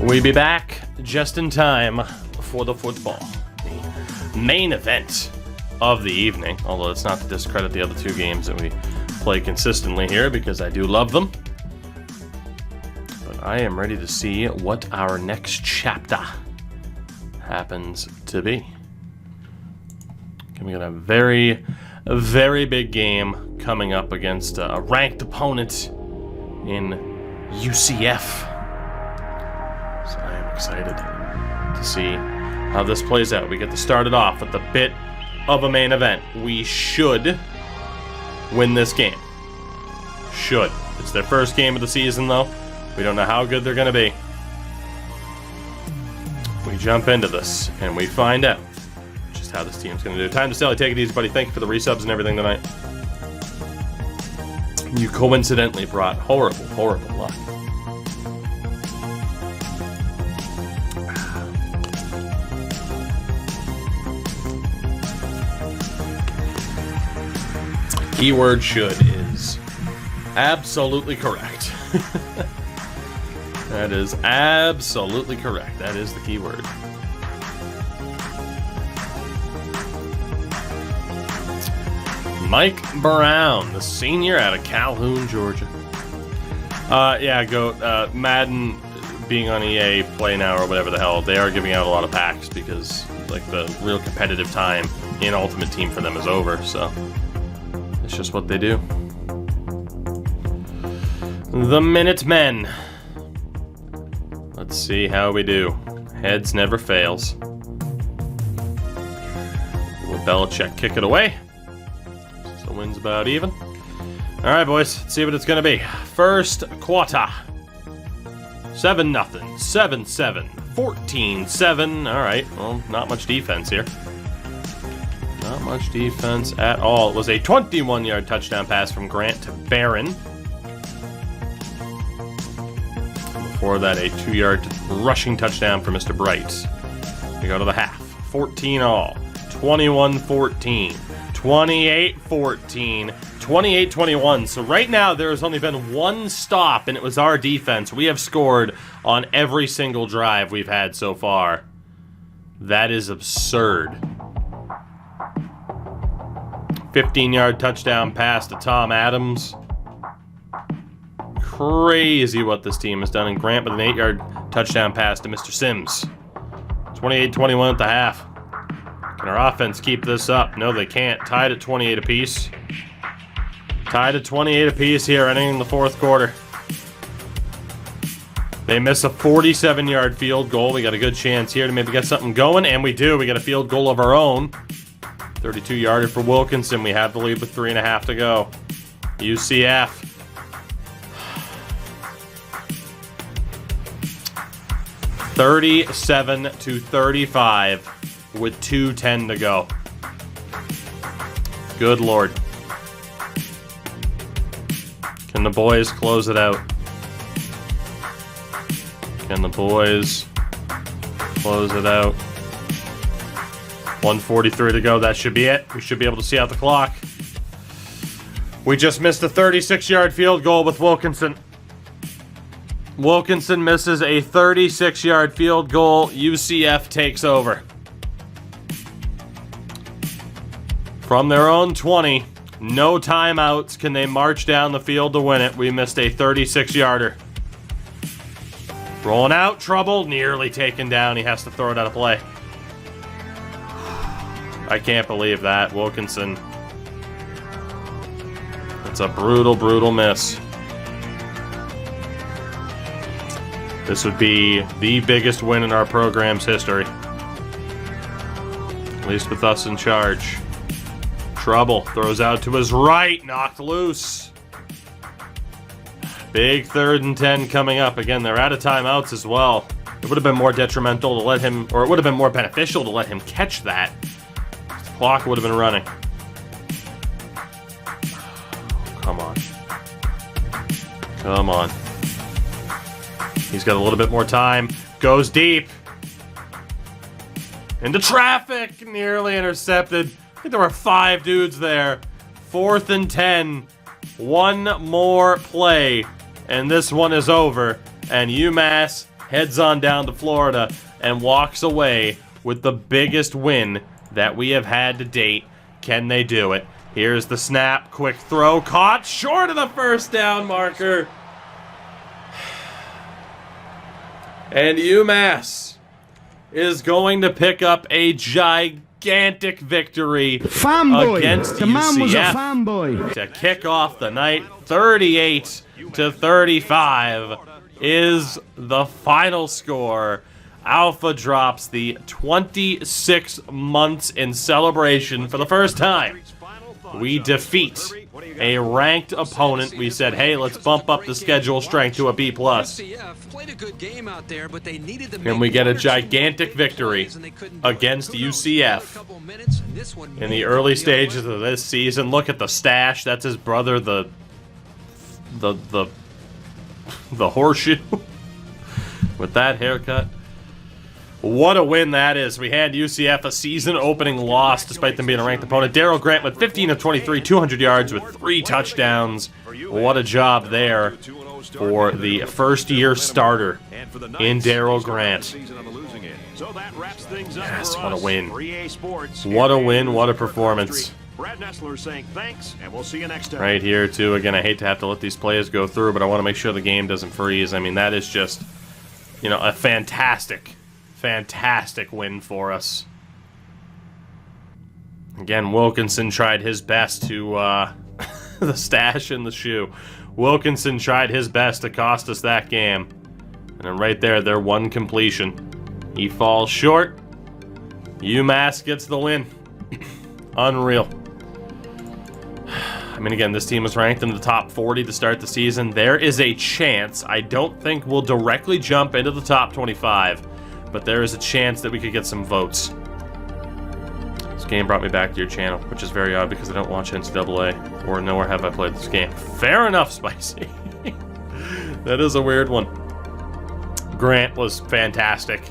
We be back just in time for the football. The main event of the evening, although it's not to discredit the other two games that we play consistently here because I do love them. But I am ready to see what our next chapter happens to be. We got a very big game coming up against a ranked opponent in UCF. So I am excited to see how this plays out. We get to start it off with a bit of a main event. We should win this game. Should. It's their first game of the season, though. We don't know how good they're going to be. We jump into this, and we find out just how this team's going to do. Time to Sally. Take it easy, buddy. Thank you for the resubs and everything tonight. You coincidentally brought horrible luck. Keyword should is absolutely correct. That is absolutely correct. That is the keyword. Mike Brown, the senior out of Calhoun, Georgia. Madden being on EA Play Now or whatever the hell, they are giving out a lot of packs because like the real competitive time in Ultimate Team for them is over, so it's just what they do. The Minutemen. Let's see how we do. Heads never fails. Will Belichick kick it away? So wins about even. Alright, boys. Let's see what it's going to be. First quarter. 7-0. 7-7. 14-7. Alright. Well, not much defense here. Not much defense at all. It was a 21-yard touchdown pass from Grant to Barron. Before that, a 2-yard rushing touchdown for Mr. Bright. We go to the half. 14 all. 21-14. 28-14. 28-21. So right now, there has only been one stop, and it was our defense. We have scored on every single drive we've had so far. That is absurd. 15-yard touchdown pass to Tom Adams. Crazy what this team has done. And Grant with an 8-yard touchdown pass to Mr. Sims. 28-21 at the half. Can our offense keep this up? No, they can't. Tied at 28 apiece. Tied at 28 apiece here, ending the fourth quarter. They miss a 47-yard field goal. We got a good chance here to maybe get something going, and we do. We got a field goal of our own. 32-yarder for Wilkinson. We have the lead with 3.5 to go. UCF. (37-35) with 2:10 to go. Good Lord. Can the boys close it out? Can the boys close it out? 1:43 to go. That should be it. We should be able to see out the clock. We just missed a 36-yard field goal with Wilkinson. Wilkinson misses a 36-yard field goal. UCF takes over. From their own 20, no timeouts. Can they march down the field to win it? We missed a 36-yarder. Rolling out, trouble, nearly taken down. He has to throw it out of play. I can't believe that, Wilkinson. It's a brutal miss. This would be the biggest win in our program's history. At least with us in charge. Trouble, throws out to his right, knocked loose. Big 3rd and 10 coming up. Again, they're out of timeouts as well. It would have been more detrimental to let him, or it would have been more beneficial to let him catch that. The clock would have been running. Come on. Come on. He's got a little bit more time. Goes deep. Into traffic. Nearly intercepted. I think there were 5 dudes there. 4th and 10. One more play. And this one is over. And UMass heads on down to Florida and walks away with the biggest win that we have had to date. Can they do it? Here's the snap, quick throw, caught short of the first down marker. And UMass is going to pick up a gigantic victory against the man was a UCF fanboy. to kick off the night. 38-35 is the final score. Alpha drops the 26 months in celebration for the first time. We defeat a ranked opponent. We said, hey, let's bump up the schedule strength to a B+. And we get a gigantic victory against UCF in the early stages of this season. Look at the stash. That's his brother, the horseshoe with that haircut. What a win that is. We had UCF a season-opening loss despite them being a ranked opponent. Darryl Grant with 15 of 23, 200 yards with 3 touchdowns. What a job there for the first-year starter in Darryl Grant. Yes, what a win. What a win, what a performance. Brad Nessler saying thanks, and we'll see you next time. Right here, too. Again, I hate to have to let these plays go through, but I want to make sure the game doesn't freeze. I mean, that is just, you know, a fantastic win for us. Again, Wilkinson tried his best to, the stash and the shoe. Wilkinson tried his best to cost us that game. And then right there, their one completion. He falls short. UMass gets the win. Unreal. I mean, again, this team was ranked in the top 40 to start the season. There is a chance, I don't think we'll directly jump into the top 25, but there is a chance that we could get some votes. This game brought me back to your channel, which is very odd because I don't watch NCAA, or nowhere have I played this game. Fair enough, Spicy. That is a weird one. Grant was fantastic.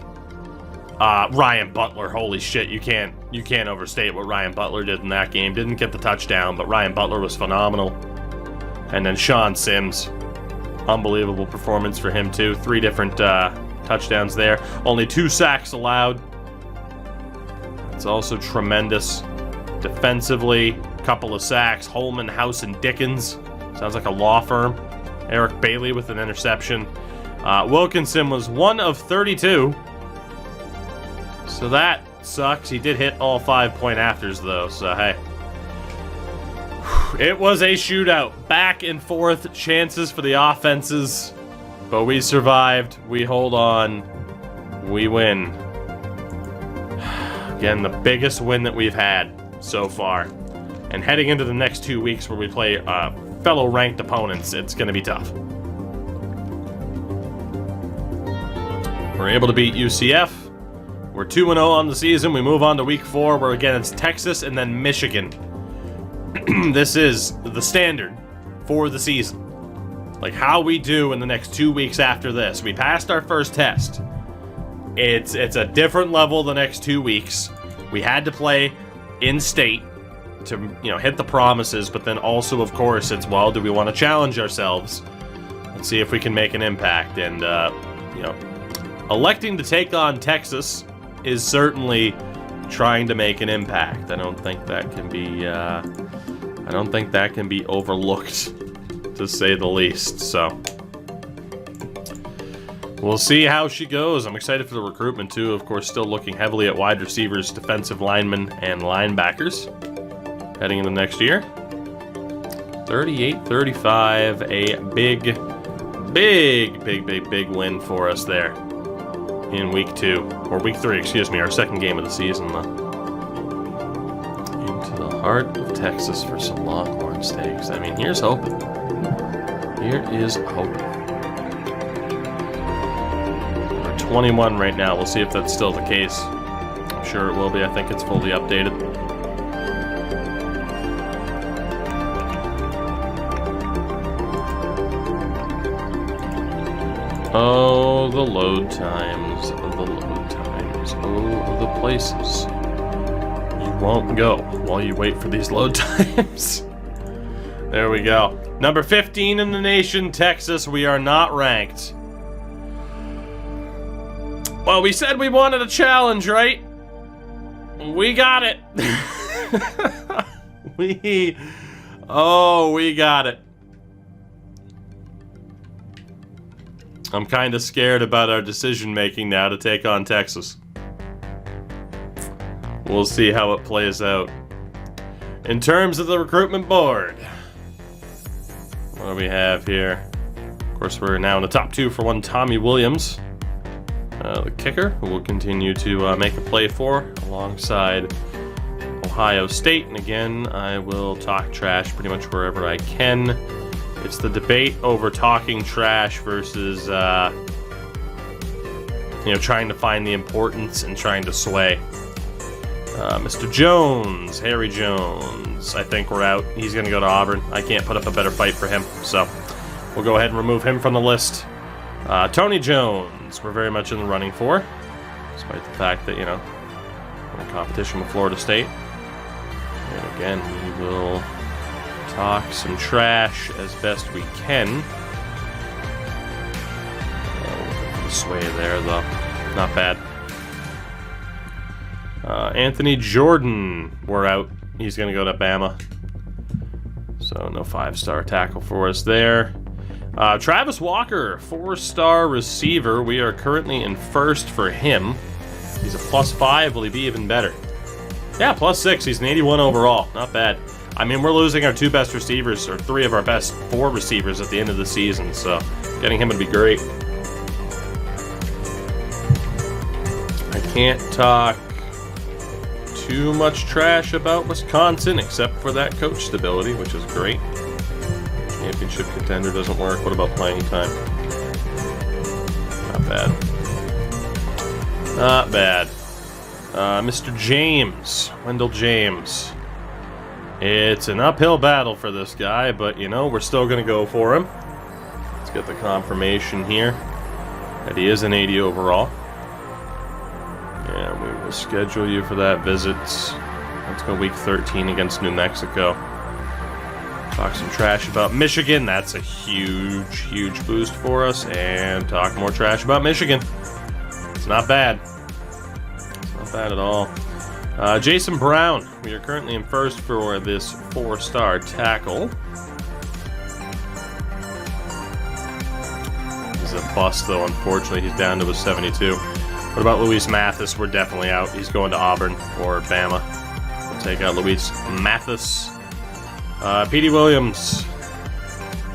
Ryan Butler, holy shit, you can't overstate what Ryan Butler did in that game. Didn't get the touchdown, but Ryan Butler was phenomenal. And then Sean Sims, unbelievable performance for him too. 3 different touchdowns there. Only 2 sacks allowed. It's also tremendous. Defensively, couple of sacks. Holman, House, and Dickens. Sounds like a law firm. Eric Bailey with an interception. Wilkinson was 1 of 32. So that sucks. He did hit all 5-point afters, though, so hey. It was a shootout. Back and forth chances for the offenses. But we survived. We hold on. We win. Again, the biggest win that we've had so far. And heading into the next 2 weeks where we play fellow ranked opponents, it's going to be tough. We're able to beat UCF. We're 2-0 on the season. We move on to week 4, where again it's Texas and then Michigan. This is the standard for the season. Like how we do in the next 2 weeks after this. We passed our first test. It's a different level the next 2 weeks. We had to play in state to, you know, hit the promises, but then also, of course, it's, well, do we want to challenge ourselves and see if we can make an impact? And you know, electing to take on Texas is certainly trying to make an impact. I don't think that can be overlooked, to say the least. So we'll see how she goes. I'm excited for the recruitment too. Of course, still looking heavily at wide receivers, defensive linemen, and linebackers heading into next year. 38-35, a big win for us there in week 2, or week 3, excuse me, our second game of the season, though. Into the heart of Texas for some Longhorn steaks. I mean, here's hoping. Here is hoping. We're 21 right now. We'll see if that's still the case. I'm sure it will be. I think it's fully updated. Oh, the load times, oh, the places you won't go while you wait for these load times. There we go. Number 15 in the nation, Texas. We are not ranked. Well, we said we wanted a challenge, right? We got it. we got it. I'm kind of scared about our decision-making now to take on Texas. We'll see how it plays out. In terms of the recruitment board, what do we have here? Of course, we're now in the top 2 for one Tommy Williams, the kicker, who will continue to make a play for alongside Ohio State. And again, I will talk trash pretty much wherever I can. It's the debate over talking trash versus, trying to find the importance and trying to sway. Mr. Jones, Harry Jones, I think we're out. He's going to go to Auburn. I can't put up a better fight for him, so we'll go ahead and remove him from the list. Tony Jones, we're very much in the running for, despite the fact that, we're in competition with Florida State. And again, we will talk some trash as best we can. The sway there, though. Not bad. Anthony Jordan, we're out. He's going to go to Bama. So no 5-star tackle for us there. Travis Walker, 4-star receiver. We are currently in first for him. He's a +5. Will he be even better? Yeah, +6. He's an 81 overall. Not bad. I mean, we're losing our 2 best receivers, or 3 of our best 4 receivers at the end of the season, so getting him would be great. I can't talk too much trash about Wisconsin, except for that coach stability, which is great. Championship contender doesn't work. What about playing time? Not bad. Not bad. Mr. James, Wendell James. It's an uphill battle for this guy, but, we're still going to go for him. Let's get the confirmation here that he is an 80 overall. And we will schedule you for that visit. Let's go week 13 against New Mexico. Talk some trash about Michigan. That's a huge, huge boost for us. And talk more trash about Michigan. It's not bad. It's not bad at all. Jason Brown. We are currently in first for this 4-star tackle. He's a bust, though, unfortunately. He's down to a 72. What about Luis Mathis? We're definitely out. He's going to Auburn or Bama. We'll take out Luis Mathis. Petey Williams.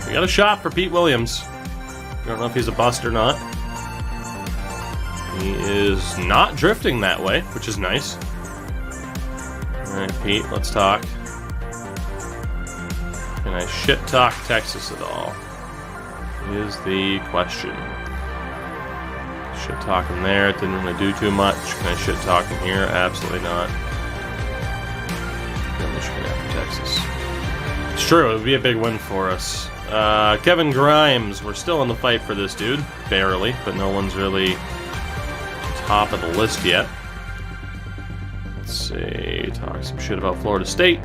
We got a shot for Pete Williams. I don't know if he's a bust or not. He is not drifting that way, which is nice. Alright, Pete, let's talk. Can I shit-talk Texas at all? Is the question. Shit-talk him there, it didn't really do too much. Can I shit-talk him here? Absolutely not. Michigan after Texas. It's true, it would be a big win for us. Kevin Grimes, we're still in the fight for this dude. Barely, but no one's really top of the list yet. Let's see, talk some shit about Florida State.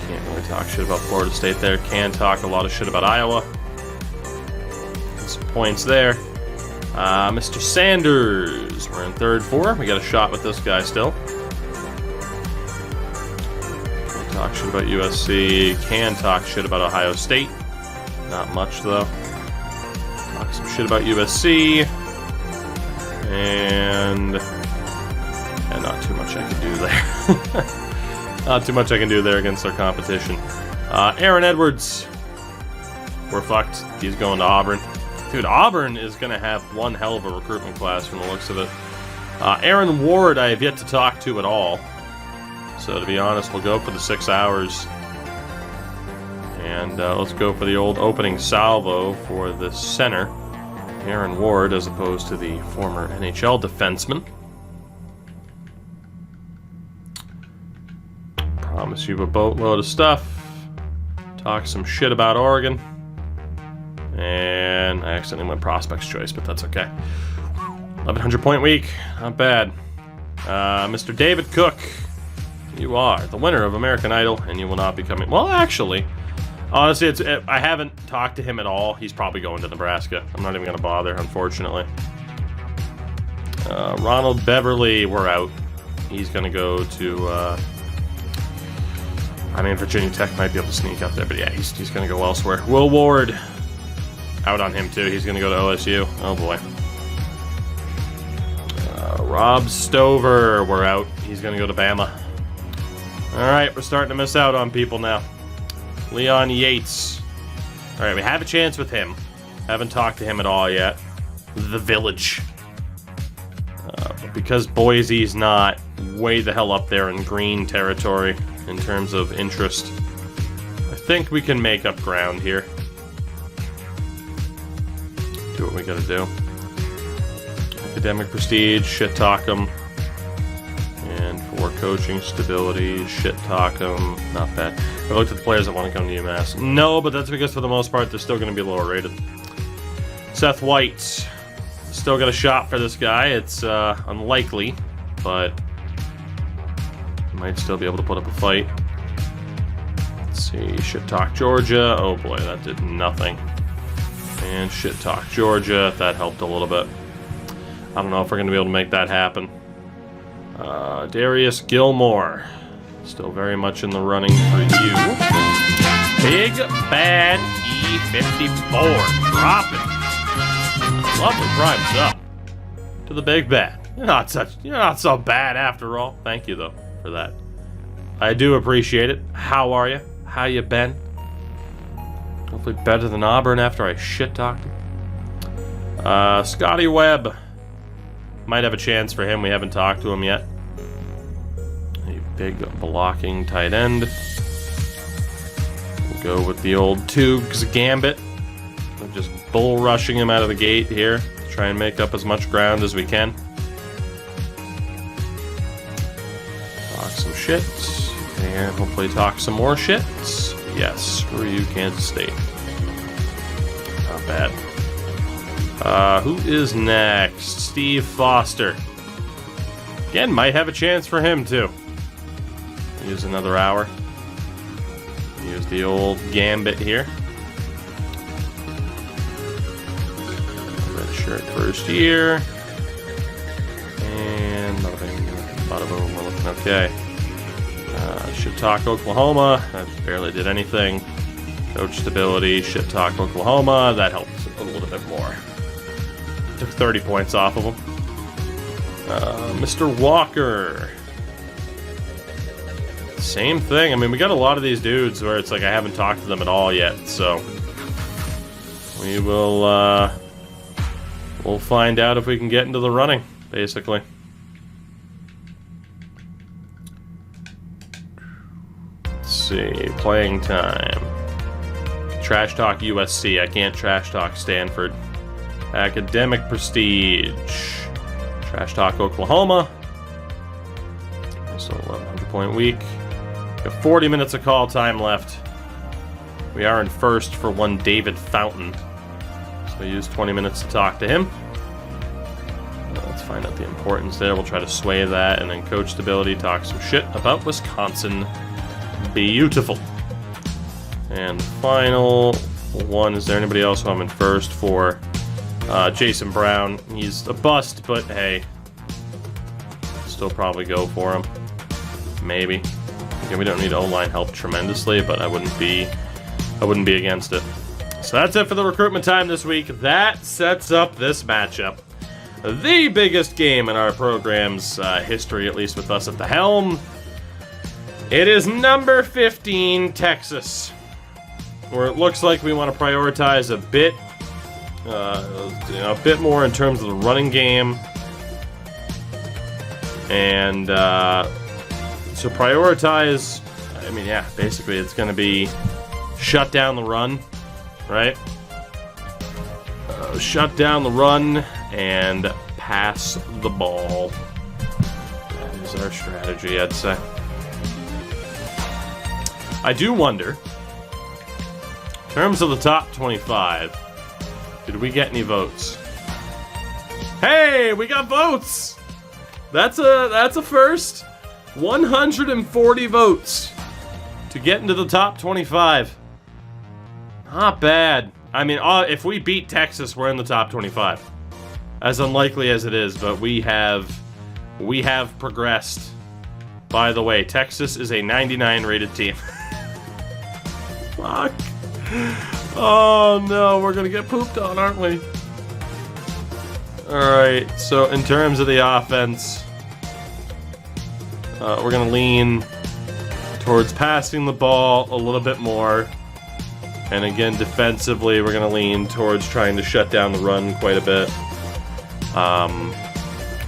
Can't really talk shit about Florida State there. Can talk a lot of shit about Iowa. Get some points there. Mr. Sanders, we're in third for. We got a shot with this guy still. Can talk shit about USC. Can talk shit about Ohio State. Not much though. Talk some shit about USC. And not too much I can do there. Not too much I can do there against our competition. Aaron Edwards. We're fucked. He's going to Auburn. Dude, Auburn is going to have one hell of a recruitment class from the looks of it. Aaron Ward I have yet to talk to at all. So to be honest, we'll go for the 6 hours. And let's go for the old opening salvo for the center. Aaron Ward as opposed to the former NHL defenseman. Promise you a boatload of stuff. Talk some shit about Oregon. And I accidentally went prospect's choice, but that's okay. 1,100 point week. Not bad. Mr. David Cook. You are the winner of American Idol, and you will not be coming... Well, actually, Honestly, I haven't talked to him at all. He's probably going to Nebraska. I'm not even going to bother, unfortunately. Ronald Beverly, we're out. He's going to go to... I mean, Virginia Tech might be able to sneak up there, but yeah, he's going to go elsewhere. Will Ward, out on him too. He's going to go to OSU. Oh boy. Rob Stover, we're out. He's going to go to Bama. All right, we're starting to miss out on people now. Leon Yates. All right, we have a chance with him. Haven't talked to him at all yet. The Village. But because Boise's not way the hell up there in green territory in terms of interest, I think we can make up ground here. Do what we gotta do. Academic prestige, shit talk 'em. And for coaching stability, shit talk 'em. Not bad. I looked at the players that want to come to UMass. No, but that's because for the most part they're still going to be lower rated. Seth White. Still got a shot for this guy. It's unlikely, but might still be able to put up a fight. Let's see. Shit talk Georgia. Oh boy, that did nothing. And shit talk Georgia. That helped a little bit. I don't know if we're going to be able to make that happen. Darius Gilmore. Still very much in the running for you. Big Bad E54. Dropping. Lovely primes up. To the Big Bad. You're not so bad after all. Thank you though for that. I do appreciate it. How are you? How you been? Hopefully better than Auburn after I shit talked him. Scotty Webb. Might have a chance for him. We haven't talked to him yet. A big blocking tight end. We'll go with the old Toogs Gambit. We're just bull rushing him out of the gate here. Try and make up as much ground as we can. Talk some shit. And hopefully talk some more shit. Yes, screw you, Kansas State. Not bad. Who is next? Steve Foster. Again, might have a chance for him too. Use another hour. Use the old Gambit here. Red shirt first year. And bada boom, we're looking okay. Shit talk Oklahoma. That barely did anything. Coach stability. Shit talk Oklahoma. That helped a little bit more. Took 30 points off of him. Mr. Walker. Same thing. I mean, we got a lot of these dudes where it's like I haven't talked to them at all yet, so we will we'll find out if we can get into the running, basically. Let's see. Playing time. Trash talk USC. I can't trash talk Stanford. Academic prestige. Trash talk Oklahoma. Also 100-point week. We have 40 minutes of call time left. We are in first for one David Fountain. So use 20 minutes to talk to him. Let's find out the importance there. We'll try to sway that. And then coach stability, talk some shit about Wisconsin. Beautiful. And final one. Is there anybody else who I'm in first for? Jason Brown. He's a bust, but hey. Still probably go for him. Maybe. Again, we don't need O-line help tremendously, but I wouldn't be against it. So that's it for the recruitment time this week. That sets up this matchup. The biggest game in our program's history, at least with us at the helm. It is number 15, Texas. Where it looks like we want to prioritize a bit more in terms of the running game. And so prioritize, I mean, yeah, basically it's going to be shut down the run, right? Shut down the run and pass the ball. That is our strategy, I'd say. I do wonder, in terms of the top 25, did we get any votes? Hey, we got votes! That's a first. 140 votes to get into the top 25. Not bad. I mean, if we beat Texas, we're in the top 25. As unlikely as it is, but we have progressed. By the way, Texas is a 99 rated team. Fuck. Oh no, we're gonna get pooped on, aren't we? Alright, so in terms of the offense, we're gonna lean towards passing the ball a little bit more. And again, defensively, we're gonna lean towards trying to shut down the run quite a bit.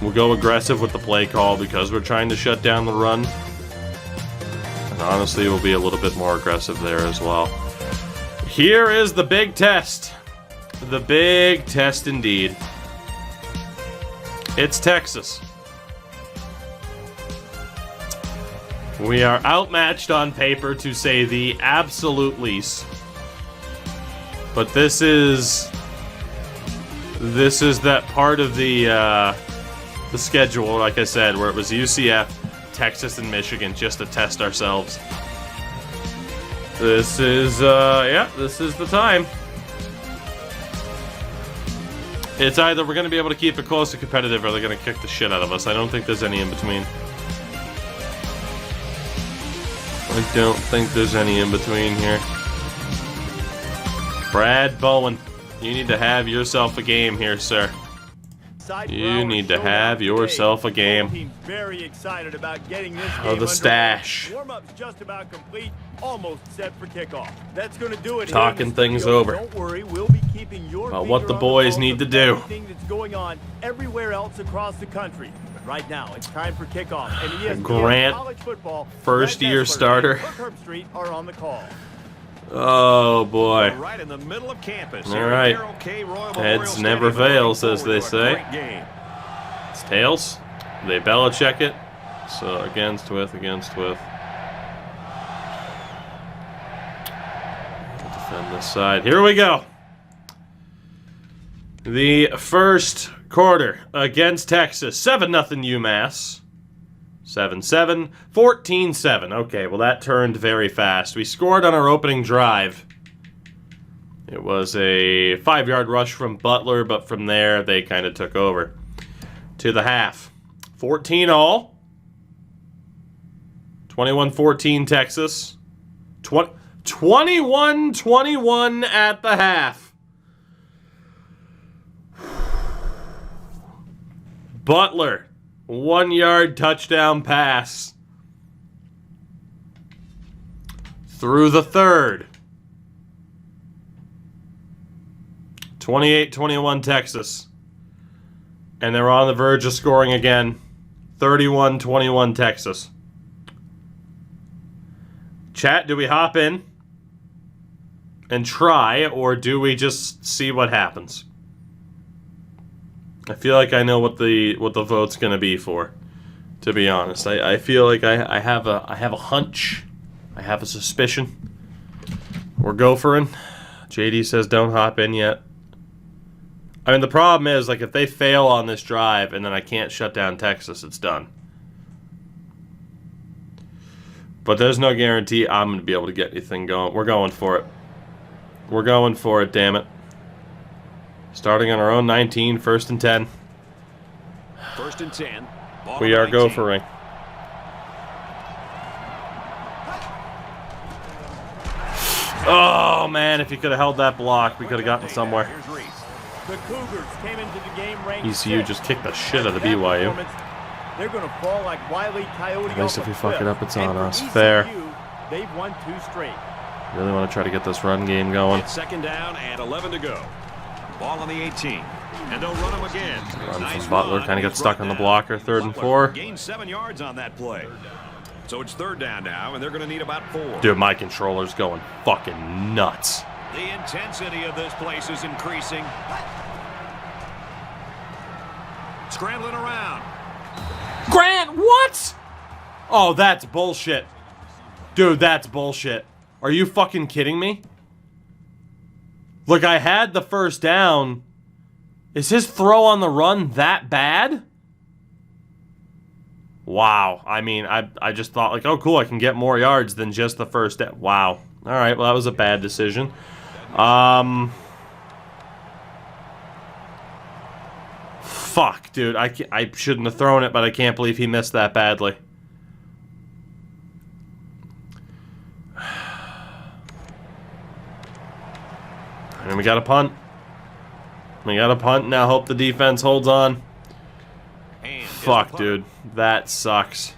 We'll go aggressive with the play call because we're trying to shut down the run. And honestly, we'll be a little bit more aggressive there as well. Here is the big test. The big test indeed. It's Texas. We are outmatched on paper, to say the absolute least. But this is that part of the schedule, like I said, where it was UCF, Texas, and Michigan just to test ourselves. This is this is the time. It's either we're going to be able to keep it close and competitive, or they're going to kick the shit out of us. I don't think there's any in between. I don't think there's any in between here. Brad Bowen, you need to have yourself a game here, sir. You need to have yourself a game. Very excited about getting this Oh, the stash. Warm-up's just about complete, almost set for kickoff. That's going to do it. Talking things over. Don't worry, we'll be keeping your about what the boys need to do. Everything that's going on everywhere else across the country. But right now, it's time for kickoff. And ESPN Grant, college football, first-year starter. Herb Street are on the call. Oh boy. Right in the middle of campus. All right. Heads never fails, as they say. It's tails. They Belichick it. So against with. Defend this side. Here we go. The first quarter against Texas. 7-0 UMass. 7-7, 14-7. Okay, well that turned very fast. We scored on our opening drive. It was a 5-yard rush from Butler, but from there they kind of took over. To the half. 14-all. 21-14 Texas. 21-21 at the half. Butler. 1-yard touchdown pass. Through the third. 28-21 Texas. And they're on the verge of scoring again. 31-21 Texas. Chat, do we hop in and try, or do we just see what happens? I feel like I know what the vote's gonna be for. To be honest, I feel like I have a hunch, I have a suspicion. We're gophering. JD says don't hop in yet. I mean, the problem is, like, if they fail on this drive and then I can't shut down Texas, it's done. But there's no guarantee I'm gonna be able to get anything going. We're going for it. We're going for it. Damn it. Starting on our own 19, 1st and 10. 1st and 10. We are gophering. Oh man, if he could have held that block, we could have gotten somewhere. The Cougars came into the game ranked ECU just kicked the shit out of BYU. They're going to fall like Wile E. Coyote. At least if we fuck it up, it's on us. ECU, Fair. They've won 2 straight. Really want to try to get this run game going. It's 2nd down and 11 to go. Ball on the 18. And they'll run him again. Run Nice from Butler, run. kind of got He's stuck brought on the down. blocker. 3rd and 4. Gained 7 yards on that play. So it's 3rd down now, and they're going to need about 4. Dude, my controller's going fucking nuts. The intensity of this place is increasing. Scrambling around. Grant, what? Oh, that's bullshit. Dude, that's bullshit. Are you fucking kidding me? Look, I had the 1st down. Is his throw on the run that bad? Wow. I mean, I just thought, like, oh, cool, I can get more yards than just the 1st down. Wow. All right, well, that was a bad decision. Fuck, dude. I shouldn't have thrown it, but I can't believe he missed that badly. And we got a punt. We got a punt now. Hope the defense holds on. Fuck, dude. That sucks.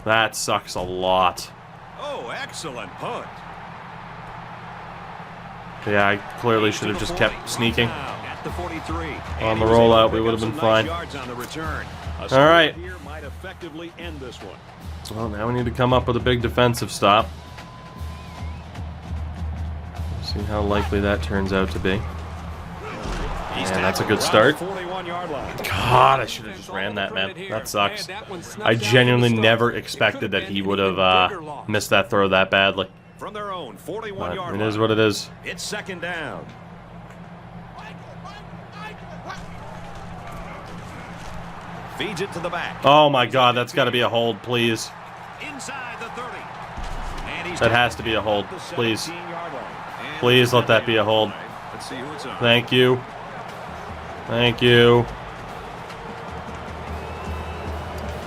That sucks a lot. Oh, excellent punt. Yeah, I clearly should have just kept sneaking. At the 43. On the rollout, we would have been fine. All right. Might effectively end this one. Well, now we need to come up with a big defensive stop. See how likely that turns out to be. And that's a good start. God, I should have just ran that, man. That sucks. I genuinely never expected that he would have missed that throw that badly. From their own 41-yard line. It is what it is. It's second down. Feeds it to the back. Oh my God, that's got to be a hold, please. Inside the 30. And he's That has to be a hold, please. Please let that be a hold. Let's see who it's on. Thank you. Thank you.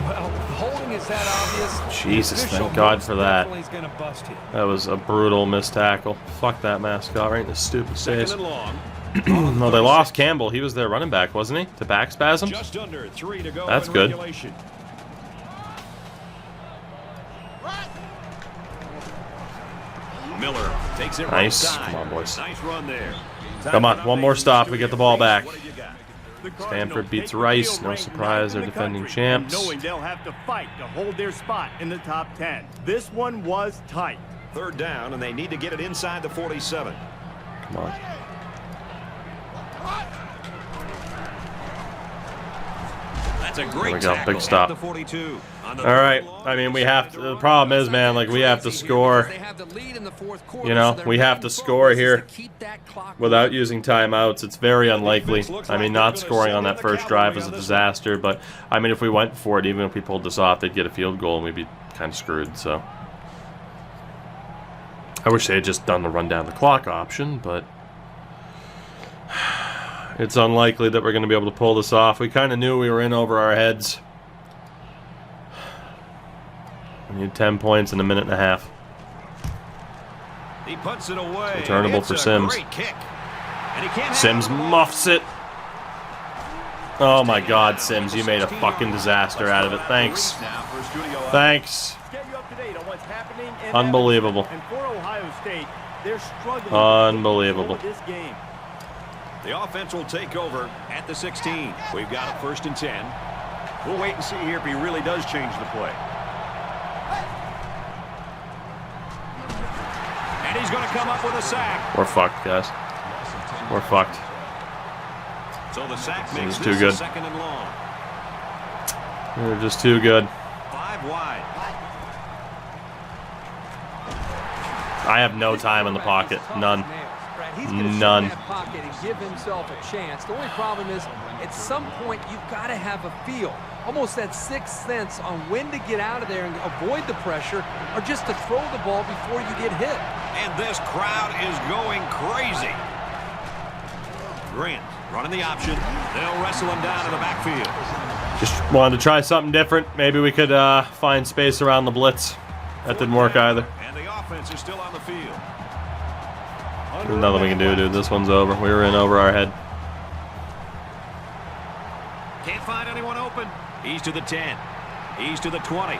Well, holding is that obvious. Jesus, thank God for that. Definitely is gonna bust here. That was a brutal missed tackle. Fuck that mascot right in the stupid face. Second and long. No, they lost Campbell. He was their running back, wasn't he? To back spasms? Just under 3 to go. That's in good. Regulation. Miller takes it Nice. right side. Come on, boys. Nice run there. Come on, one more stop. We get the ball back. What have you got? The Cardinals Stanford beats take the Rice. field No ranked surprise. They're ninth in the defending country, champs. Knowing they'll have to fight to hold their spot in the top 10. This one was tight. Third down, and they need to get it inside the 47. Come on. That's a There great we go. tackle Big stop. at the 42. On the All right. third long, I mean, we have to. The problem is, man, like we have to score. You know, we have to score here without using timeouts. It's very unlikely. I mean, not scoring on that first drive is a disaster. But I mean, if we went for it, even if we pulled this off, they'd get a field goal and we'd be kind of screwed. So I wish they had just done the run down the clock option, but it's unlikely that we're going to be able to pull this off. We kind of knew we were in over our heads. We need 10 points in a minute and a half. He puts it away. Returnable It's for a Sims. great kick. And he can't Sims handle it. muffs it. Oh my God, Sims, you made a fucking disaster out of it. Thanks. Thanks. Get you up to date on what's happening in Unbelievable. And for Ohio State, they're struggling Unbelievable. with this game. The offense will take over at the 16. We've got it 1st and 10. We'll wait and see here if he really does change the play. And he's going to come up with a sack. We're fucked, guys. We're fucked. So the sack This makes is too this good. a 2nd and long. We're just too good. 5 wide. I have no time in the pocket. None. He's gonna sit None. in that pocket and give himself a chance. The only problem is, at some point, you've got to have a feel, almost that sixth sense on when to get out of there and avoid the pressure, or just to throw the ball before you get hit. And this crowd is going crazy. Grant running the option. They'll wrestle him down in the backfield. Just wanted to try something different. Maybe we could find space around the blitz. That didn't work either. And the offense is still on the field. There's nothing we can do, dude. This one's over. We were in over our head. Can't find anyone open. He's to the 10. He's to the 20.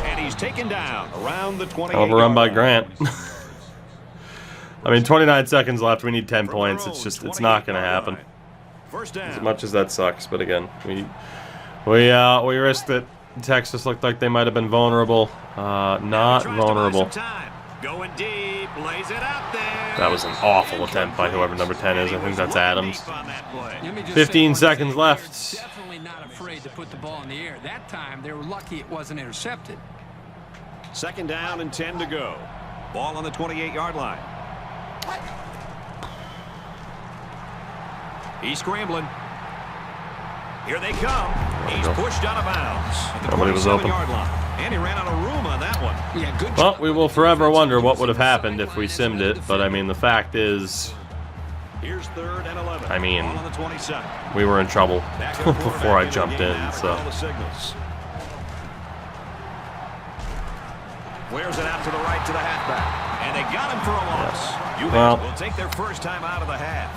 And he's taken down around the 28. Overrun by Grant. I mean, 29 seconds left. We need 10 points. It's just, it's not going to happen. First down. As much as that sucks, but again, we risked it. Texas looked like they might have been vulnerable. Not Tries to buy vulnerable. some time. Going deep, lays it out there. That was an awful attempt by whoever number 10 is. I think that's Adams. On that play. Let me just 15 say one seconds thing. left. They're definitely not afraid to put the ball in the air. That time, they were lucky it wasn't intercepted. 2nd down and 10 to go. Ball on the 28-yard line. He's scrambling. Here they come. He's pushed out of bounds. At the Nobody was open. 27-yard line. And he ran out of room on that one. Yeah, good Well, job. we will forever wonder what would have happened if we simmed it, but I mean, the fact is, Here's 3rd and 11. I mean, Ball on the 27. we were in trouble Back to the before I quarterback jumped the game in, now to so. call the signals. Wears it out to the right to the halfback. And they got him for a loss. UMass Well. will take their first time out of the half.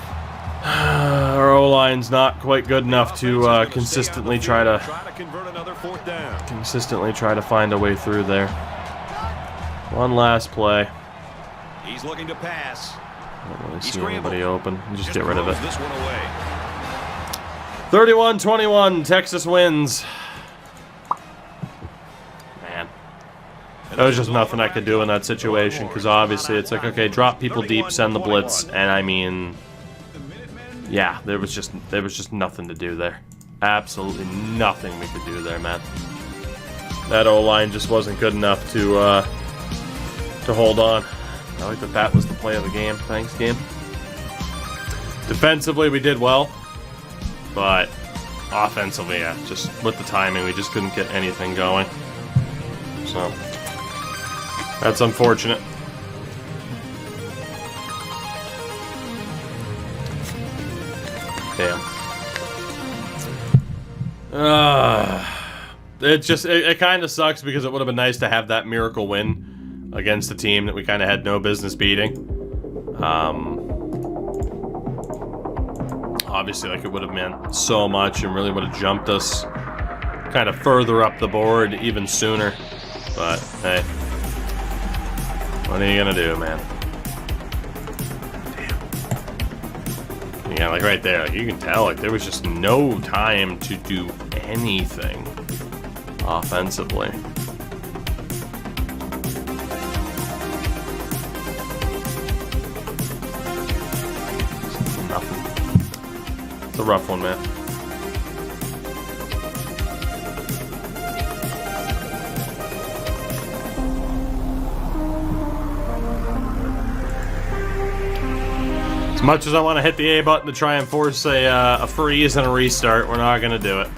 Our O-line's not quite good enough to consistently try to convert another 4th down. find a way through there. One last play. He's looking to pass. I don't really He see scrambled. anybody open. Just get rid of it. throws this one away. 31-21, Texas wins. Man. There was just nothing I could do in that situation, because obviously it's like, okay, drop people deep, send the blitz, and I mean, yeah, there was just nothing to do there. Absolutely nothing we could do there, man. That O-line just wasn't good enough to hold on. I like that was the play of the game. Thanks, game. Defensively, we did well, but offensively, yeah, just with the timing, we just couldn't get anything going. So, that's unfortunate. Damn. It kind of sucks because it would have been nice to have that miracle win against a team that we kind of had no business beating. Obviously, like, it would have meant so much and really would have jumped us kind of further up the board even sooner. But hey, what are you gonna do, man? Damn. Yeah, like right there, like you can tell, like there was just no time to do anything offensively. Nothing. It's a rough one, man. As much as I want to hit the A button to try and force a freeze and a restart, we're not going to do it.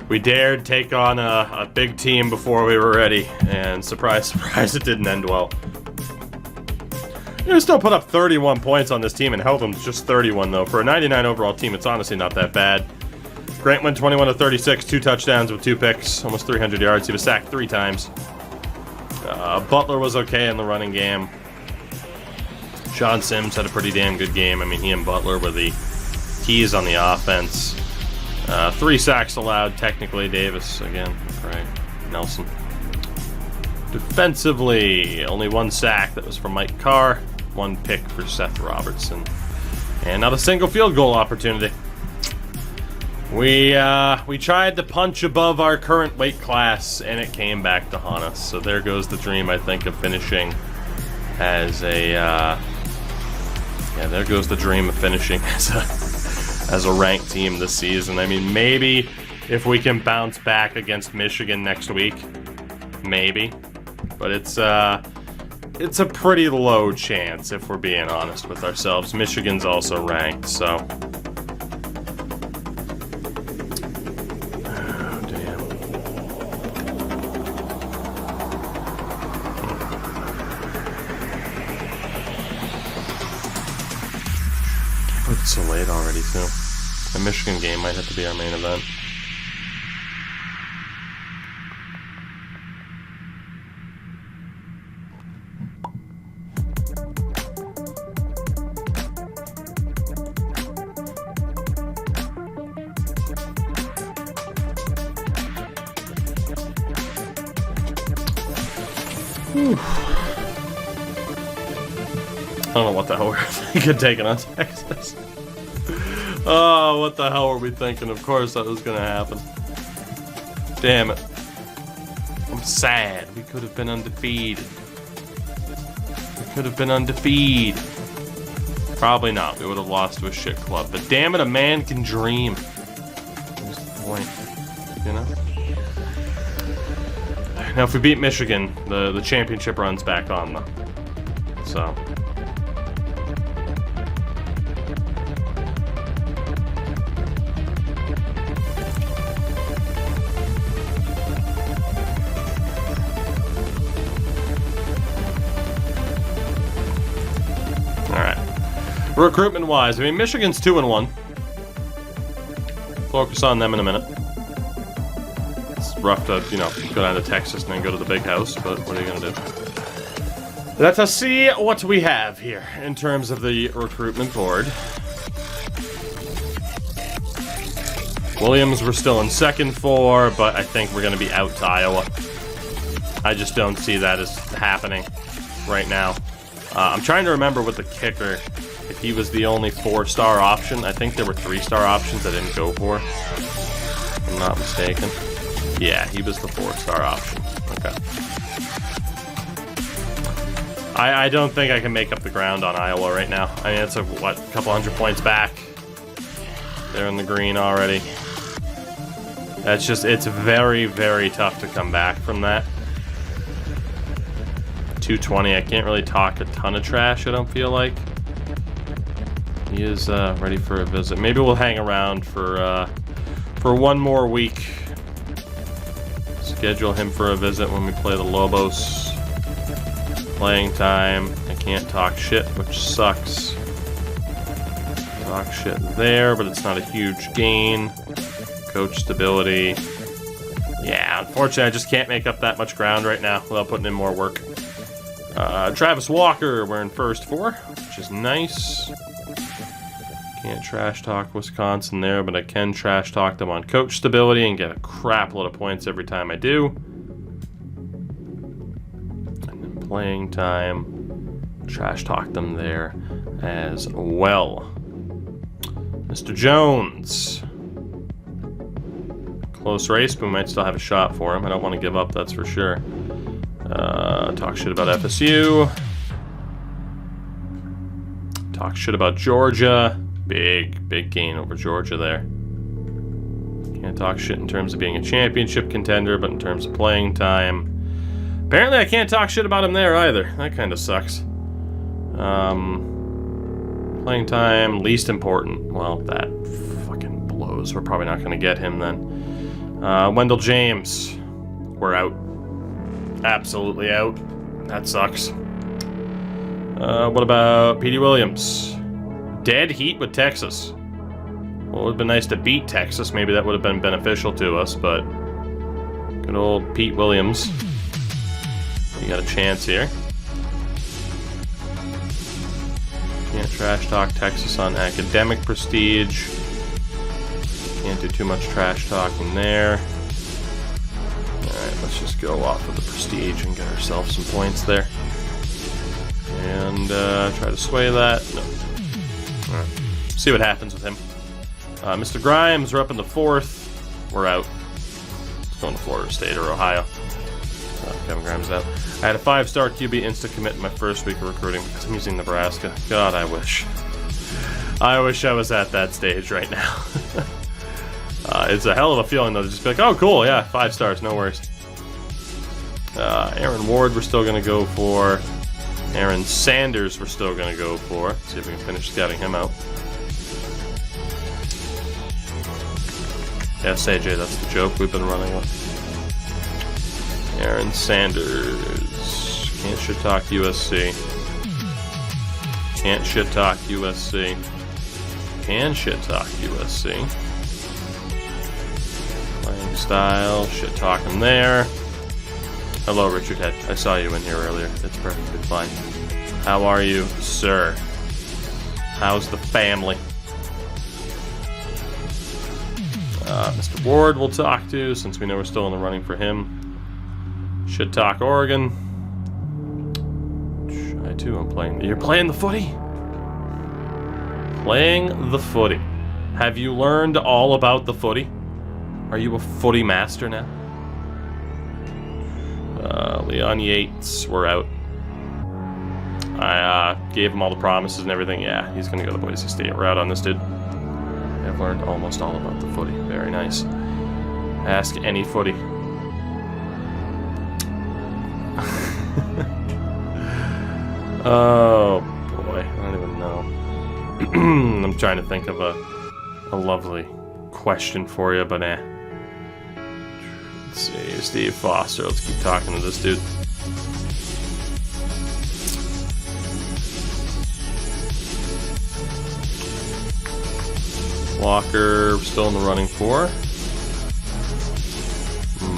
We dared take on a big team before we were ready, and surprise, surprise, it didn't end well. We still put up 31 points on this team and held them to just 31, though. For a 99 overall team, it's honestly not that bad. Grant went 21 of 36, 2 touchdowns with 2 picks, almost 300 yards. He was sacked 3 times. Butler was okay in the running game. Sean Sims had a pretty damn good game. I mean, he and Butler were the keys on the offense. 3 sacks allowed, technically. Davis, again, right. Nelson. Defensively, only 1 sack. That was from Mike Carr. 1 pick for Seth Robertson. And not a single field goal opportunity. We tried to punch above our current weight class, and it came back to haunt us. So there goes the dream, I think, of finishing as a... yeah, there goes the dream of finishing as a ranked team this season. I mean, maybe if we can bounce back against Michigan next week, maybe. But it's a pretty low chance, if we're being honest with ourselves. Michigan's also ranked, so... Oh, damn. It's so late already, too. The Michigan game might have to be our main event. I don't know what the hell we're thinking taking on Texas. Oh, what the hell were we thinking? Of course that was going to happen. Damn it. I'm sad. We could have been undefeated. Probably not. We would have lost to a shit club. But damn it, a man can dream. That's the point. You know? Now, if we beat Michigan, the championship run's back on, though. So... Recruitment-wise, I mean, Michigan's 2-1. Focus on them in a minute. It's rough to, you know, go down to Texas and then go to the big house, but what are you going to do? Let us see what we have here in terms of the recruitment board. Williams we're still in second for, but I think we're going to be out to Iowa. I just don't see that as happening right now. I'm trying to remember with the kicker, if he was the only 4-star option. I think there were 3-star options I didn't go for, if I'm not mistaken. Yeah, he was the 4-star option. Okay. I don't think I can make up the ground on Iowa right now. I mean, it's a couple hundred points back. They're in the green already. That's just, it's very, very tough to come back from that. 220, I can't really talk a ton of trash, I don't feel like. He is ready for a visit. Maybe we'll hang around for one more week. Schedule him for a visit when we play the Lobos. Playing time. I can't talk shit, which sucks. Talk shit there, but it's not a huge gain. Coach stability. Yeah, unfortunately, I just can't make up that much ground right now without putting in more work. Travis Walker, we're in first for, which is nice. Can't trash talk Wisconsin there, but I can trash talk them on coach stability and get a crap load of points every time I do. Playing time, trash talk them there as well. Mr. Jones, close race, but we might still have a shot for him. I don't want to give up, that's for sure. Talk shit about FSU. Talk shit about Georgia. Big gain over Georgia there. Can't talk shit in terms of being a championship contender, but in terms of playing time, apparently I can't talk shit about him there either. That kind of sucks. Playing time, least important. Well, that fucking blows. We're probably not going to get him then. Wendell James. We're out. Absolutely out. That sucks. What about Petey Williams? Dead heat with Texas. Well, it would have been nice to beat Texas. Maybe that would have been beneficial to us, but good old Pete Williams. You got a chance here. Can't trash talk Texas on academic prestige. Can't do too much trash talking there. Alright, let's just go off of the prestige and get ourselves some points there. And try to sway that. No. Alright. See what happens with him. Mr. Grimes, we're up in the 4th. We're out. Let's go to Florida State or Ohio. Kevin Grimes out. I had a 5-star QB insta-commit in my first week of recruiting because I'm using Nebraska. God, I wish. I wish I was at that stage right now. It's a hell of a feeling, though, to just be like, oh, cool, yeah, 5 stars, no worries. Aaron Ward, we're still going to go for. Aaron Sanders, we're still going to go for. Let's see if we can finish scouting him out. Yes, AJ, that's the joke we've been running with. Aaron Sanders. Can't shit talk USC. Can't shit talk USC. Can shit talk USC. Playing style. Shit talking there. Hello, Richard Head. I saw you in here earlier. It's perfectly fine. How are you, sir? How's the family? Mr. Ward we'll talk to, since we know we're still in the running for him. Should talk Oregon. I too am playing. You're playing the footy? Playing the footy. Have you learned all about the footy? Are you a footy master now? Leon Yates, we're out. I gave him all the promises and everything. Yeah, he's going to go to Boise State. We're out on this dude. I've learned almost all about the footy. Very nice. Ask any footy. Oh boy, I don't even know. I'm trying to think of a lovely question for you, but eh. Let's see, Steve Foster. Let's keep talking to this dude. Walker still in the running for.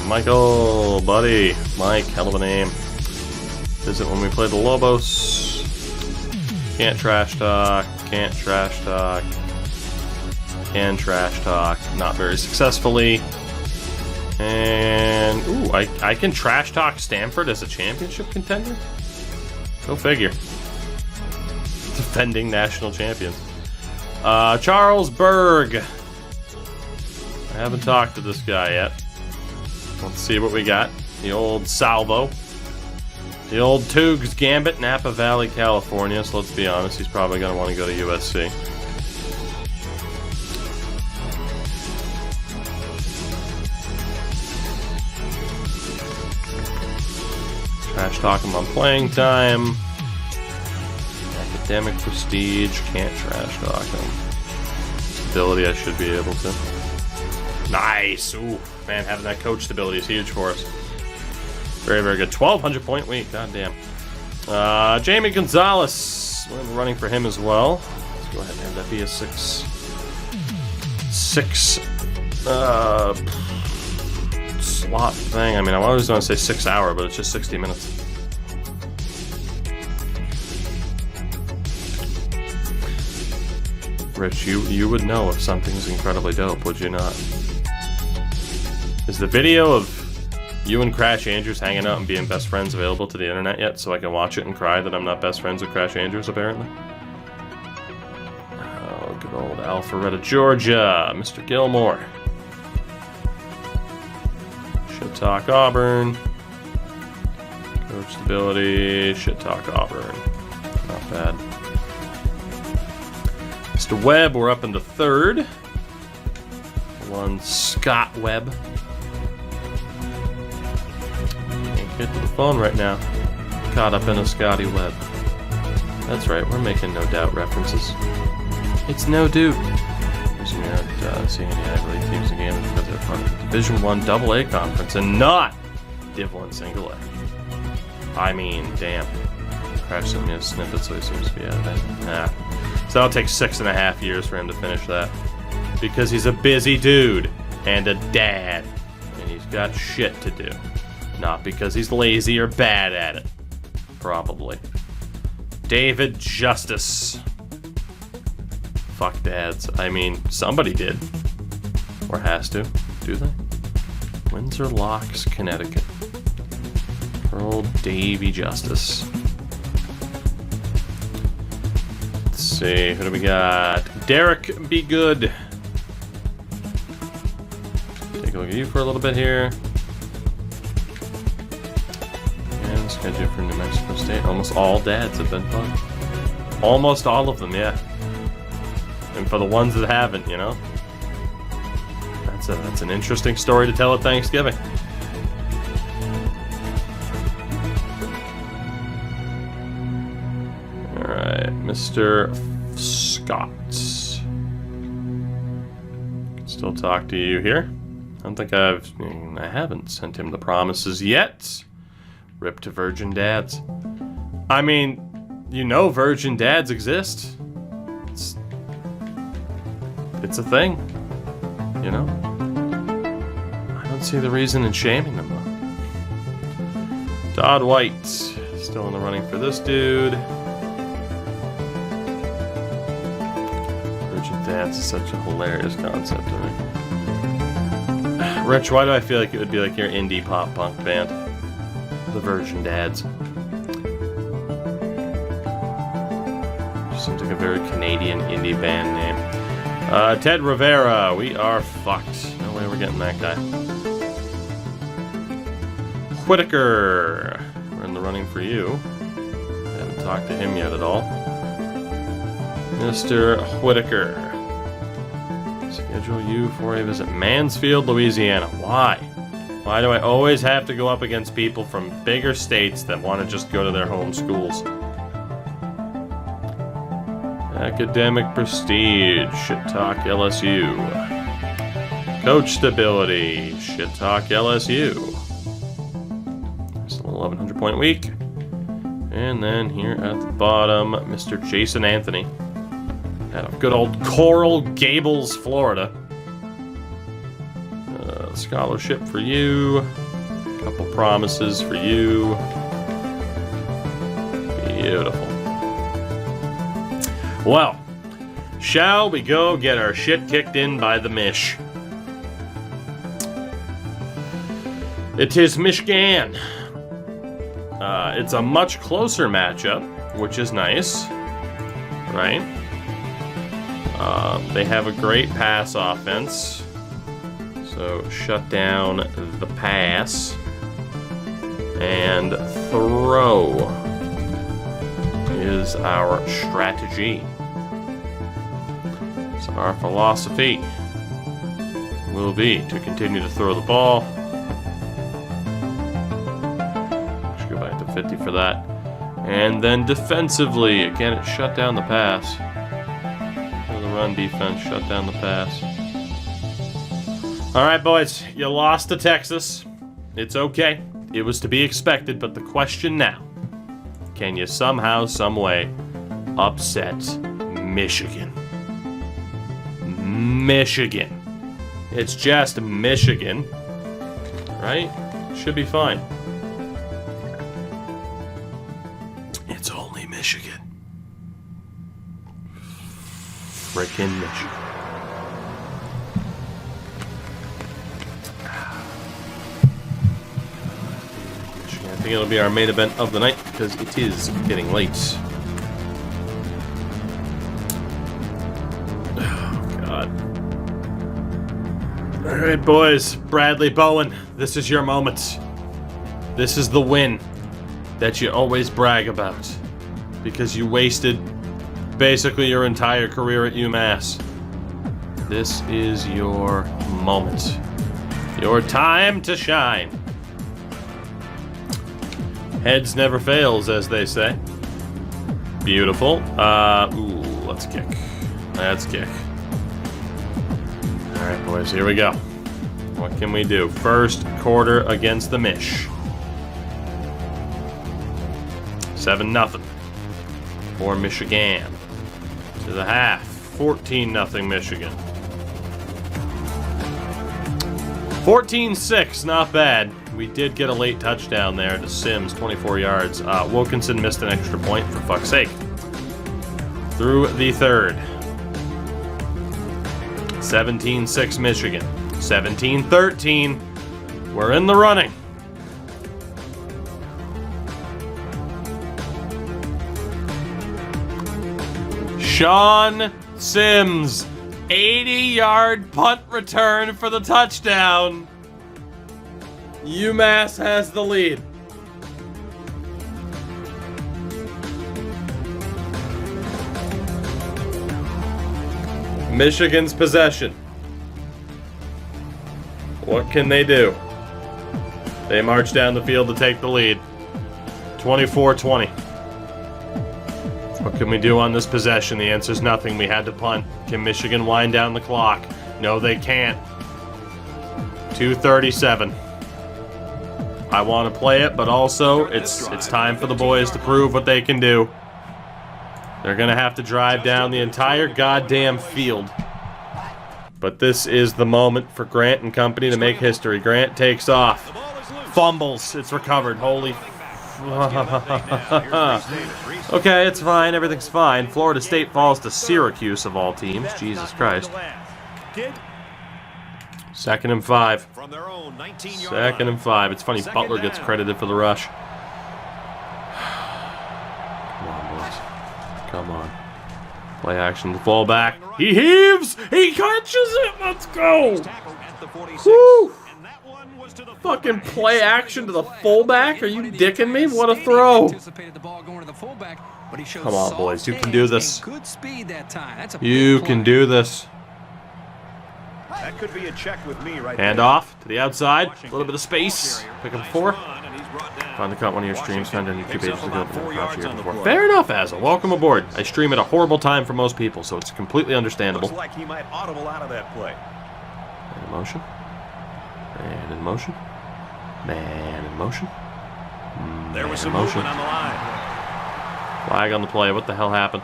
Michael, buddy. Mike, hell of a name. Visit when we play the Lobos. Can't trash talk. Can't trash talk. Can trash talk. Not very successfully. And, ooh, I can trash talk Stanford as a championship contender? Go figure. Defending national champions. Charles Berg. I haven't talked to this guy yet. Let's see what we got. The old salvo. The old Toogs Gambit, Napa Valley, California. So let's be honest, he's probably going to want to go to USC. Trash talk him on playing time. Academic prestige, can't trash talk him. Stability, I should be able to. Nice! Ooh, man, having that coach stability is huge for us. Very, very good. 1,200 point week, goddamn. Jamie Gonzalez, we're running for him as well. Let's go ahead and have that be a 6 slot thing. I mean, I always want to say 6 hour, but it's just 60 minutes. Rich, you would know if something is incredibly dope, would you not? Is the video of you and Crash Andrews hanging out and being best friends available to the internet yet, so I can watch it and cry that I'm not best friends with Crash Andrews, apparently? Oh, good old Alpharetta, Georgia, Mr. Gilmore. Shit talk Auburn. Coach stability, shit talk Auburn. Not bad. Mr. Webb, we're up into third. One Scott Webb. Can't get to the phone right now. Caught up in a Scotty Webb. That's right, we're making No Doubt references. It's no dude. Reason you're not seeing any Ivy League teams in the game because they're part of the Division I AA conference and not Div 1 single A. I mean, damn. Crash sent me a snippet, so he seems to be out of it. Nah. So that'll take 6.5 years for him to finish that. Because he's a busy dude and a dad. And he's got shit to do. Not because he's lazy or bad at it. Probably. David Justice. Fuck dads. I mean, somebody did. Or has to. Do they? Windsor Locks, Connecticut. For old Davy Justice. Let's see. Who do we got? Derek Be Good. Take a look at you for a little bit here. And schedule for New Mexico State. Almost all dads have been fun. Almost all of them, yeah. And for the ones that haven't, you know, that's an interesting story to tell at Thanksgiving. All right, Mr. Scott. Can still talk to you here. I don't think I haven't sent him the promises yet. Rip to Virgin Dads. I mean, you know, Virgin Dads exist. It's a thing, you know? I don't see the reason in shaming them, though. Dodd White, still in the running for this dude. Virgin Dads is such a hilarious concept to me. Rich, why do I feel like it would be like your indie pop punk band? The Virgin Dads. Just seems like a very Canadian indie band name. Ted Rivera, we are fucked. No way we're getting that guy. Whitaker, we're in the running for you. I haven't talked to him yet at all. Mr. Whitaker. Schedule you for a visit. Mansfield, Louisiana. Why? Why do I always have to go up against people from bigger states that want to just go to their home schools? Academic prestige, shit talk LSU. Coach stability, shit talk LSU. It's a 1,100 point week. And then here at the bottom, Mr. Jason Anthony. Out of good old Coral Gables, Florida. Scholarship for you. Couple promises for you. Beautiful. Well, shall we go get our shit kicked in by the Mish? It is Michigan. It's a much closer matchup, which is nice, right? They have a great pass offense, so shut down the pass and throw is our strategy. So our philosophy will be to continue to throw the ball. Let's go back to 50 for that. And then defensively, again, it shut down the pass. The run defense shut down the pass. All right, boys, you lost to Texas. It's okay. It was to be expected, but the question now, can you somehow, some way, upset Michigan? Michigan. It's just Michigan, right? Should be fine. It's only Michigan. Frickin' Michigan. I think it'll be our main event of the night because it is getting late. Oh, God. All right, boys. Bradley Bowen, this is your moment. This is the win that you always brag about because you wasted basically your entire career at UMass. This is your moment. Your time to shine. Heads never fails, as they say. Beautiful. Ooh, let's kick. Let's kick. All right, boys, here we go. What can we do? First quarter against the Mish. 7-0 for Michigan. To the half. 14-0 Michigan. 14-6, not bad. We did get a late touchdown there to Sims, 24 yards. Wilkinson missed an extra point, for fuck's sake. Through the third. 17-6 Michigan. 17-13. We're in the running. Sean Sims, 80-yard punt return for the touchdown. UMass has the lead. Michigan's possession. What can they do? They march down the field to take the lead. 24-20. What can we do on this possession? The answer is nothing. We had to punt. Can Michigan wind down the clock? No, they can't. 2:37. I want to play it, but also it's time for the boys to prove what they can do. They're going to have to drive down the entire goddamn field. But this is the moment for Grant and company to make history. Grant takes off. Fumbles. It's recovered. Holy... Okay, it's fine. Everything's fine. Florida State falls to Syracuse, of all teams. Jesus Christ. 2nd and 5. 2nd and 5. It's funny, Butler gets credited for the rush. Come on, boys. Come on. Play action to fall back. He heaves! He catches it! Let's go! Woo! Fucking play action to the fullback? Are you dicking me? What a throw! Come on, boys. You can do this. You can do this. That could be a check with me right Hand off to the outside. A little bit of space. Pick up 4. Finally caught one of your streams found on YouTube pages ago. Fair enough, Azza. Welcome aboard. I stream at a horrible time for most people, so it's completely understandable. Looks like he might audible out of that play. Man in motion. Man in motion. Man in motion. There was some movement on the line. Flag on the play. What the hell happened?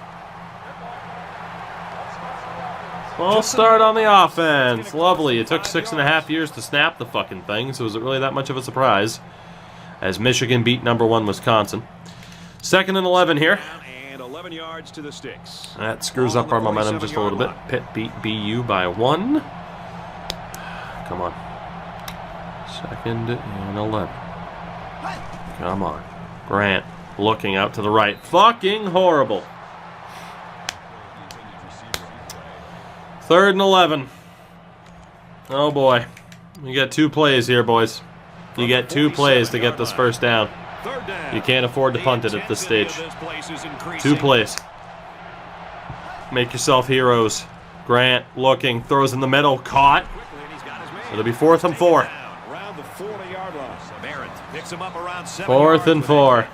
False start on the offense. Lovely. It took 6.5 years to snap the fucking thing, so was it really that much of a surprise? As Michigan beat #1 Wisconsin. 2nd and 11 here. And 11 yards to the sticks. That screws up our momentum just a little bit. Pitt beat BU by 1. Come on. 2nd and 11. Come on. Grant looking out to the right. Fucking horrible. 3rd and 11. Oh boy. You get 2 plays here, boys. You get 2 plays to get this first down. You can't afford to punt it at this stage. 2 plays. Make yourself heroes. Grant looking, throws in the middle, caught. It'll be 4th and 4. 4th and 4.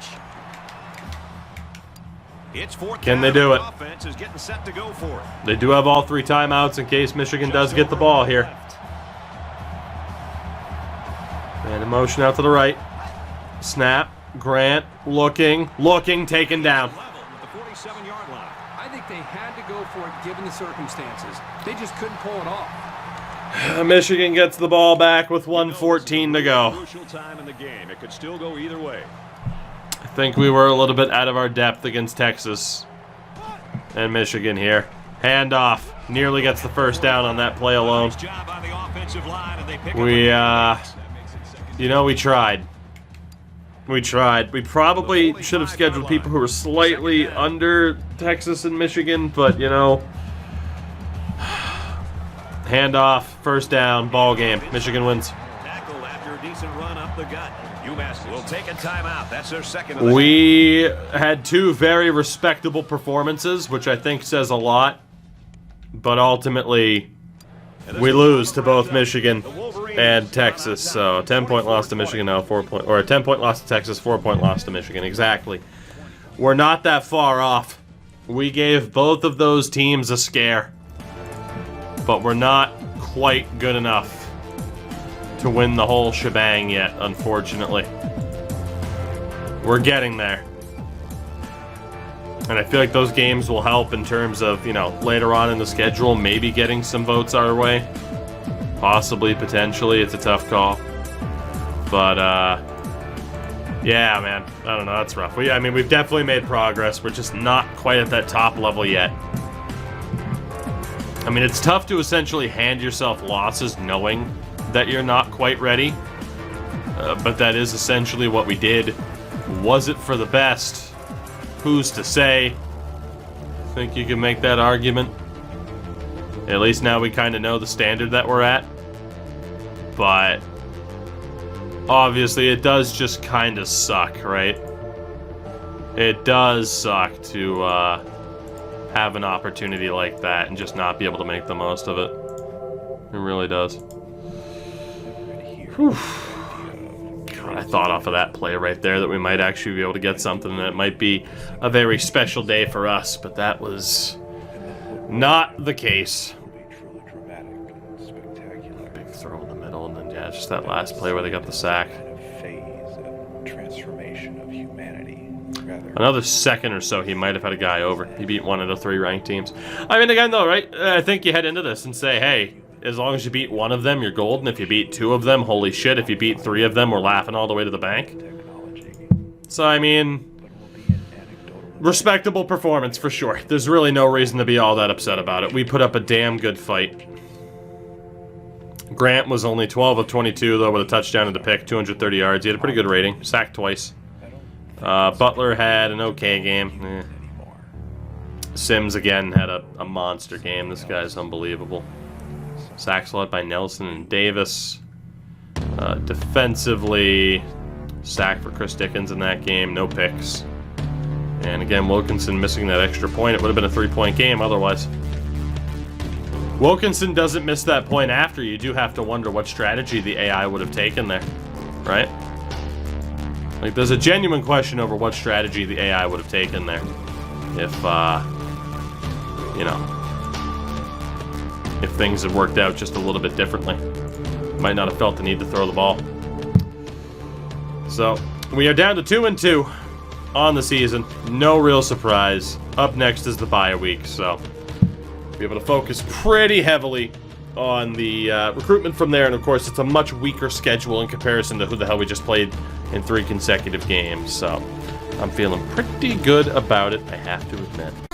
Can they do it? They do have all 3 timeouts in case Michigan does get the ball here. And a motion out to the right. Snap. Grant looking, taken down. I think they had to go for it given the circumstances. They just couldn't pull it off. Michigan gets the ball back with 1:14 to go. Crucial time in the game. It could still go either way. I think we were a little bit out of our depth against Texas and Michigan here. Handoff. Nearly gets the first down on that play alone. We, you know, we tried. We tried. We probably should have scheduled people who were slightly under Texas and Michigan, but, you know, handoff, first down, ball game. Michigan wins. Tackle after a decent run up the gut. UMass will take a timeout. That's their second of the We had 2 very respectable performances, which I think says a lot, but ultimately we lose to both Michigan and Texas. So a 10-point loss to Michigan now, 4-point, or a 10-point loss to Texas, 4-point loss to Michigan. Exactly. We're not that far off. We gave both of those teams a scare, but we're not quite good enough to win the whole shebang yet, unfortunately. We're getting there. And I feel like those games will help in terms of, you know, later on in the schedule, maybe getting some votes our way. Possibly, potentially. It's a tough call. But, yeah, man. I don't know. That's rough. I mean, we've definitely made progress. We're just not quite at that top level yet. I mean, it's tough to essentially hand yourself losses knowing that you're not quite ready. But that is essentially what we did. Was it for the best? Who's to say? I think you can make that argument. At least now we kind of know the standard that we're at. But obviously it does just kind of suck, right? It does suck to have an opportunity like that and just not be able to make the most of it. It really does. Whew. God, I thought off of that play right there that we might actually be able to get something, and it might be a very special day for us, but that was not the case. Big throw in the middle, and then, yeah, just that last play where they got the sack. Another second or so, he might have had a guy over. He beat 1 of the 3 ranked teams. I mean, again, though, right? I think you head into this and say, hey, as long as you beat 1 of them, you're golden. If you beat 2 of them, holy shit. If you beat 3 of them, we're laughing all the way to the bank. So, I mean, respectable performance for sure. There's really no reason to be all that upset about it. We put up a damn good fight. Grant was only 12 of 22, though, with a touchdown and a pick, 230 yards. He had a pretty good rating. Sacked twice. Butler had an okay game. Sims, again, had a monster game. This guy's unbelievable. Sacks led by Nelson and Davis. Defensively, sack for Chris Dickens in that game. No picks. And again, Wilkinson missing that extra point. It would have been a 3-point game otherwise. Wilkinson doesn't miss that point after. You do have to wonder what strategy the AI would have taken there, right? Like, there's a genuine question over what strategy the AI would have taken there. If, you know, if things had worked out just a little bit differently. Might not have felt the need to throw the ball. So, we are down to 2-2 on the season. No real surprise. Up next is the bye week, so be able to focus pretty heavily on the recruitment from there. And of course, it's a much weaker schedule in comparison to who the hell we just played in 3 consecutive games. So I'm feeling pretty good about it, I have to admit.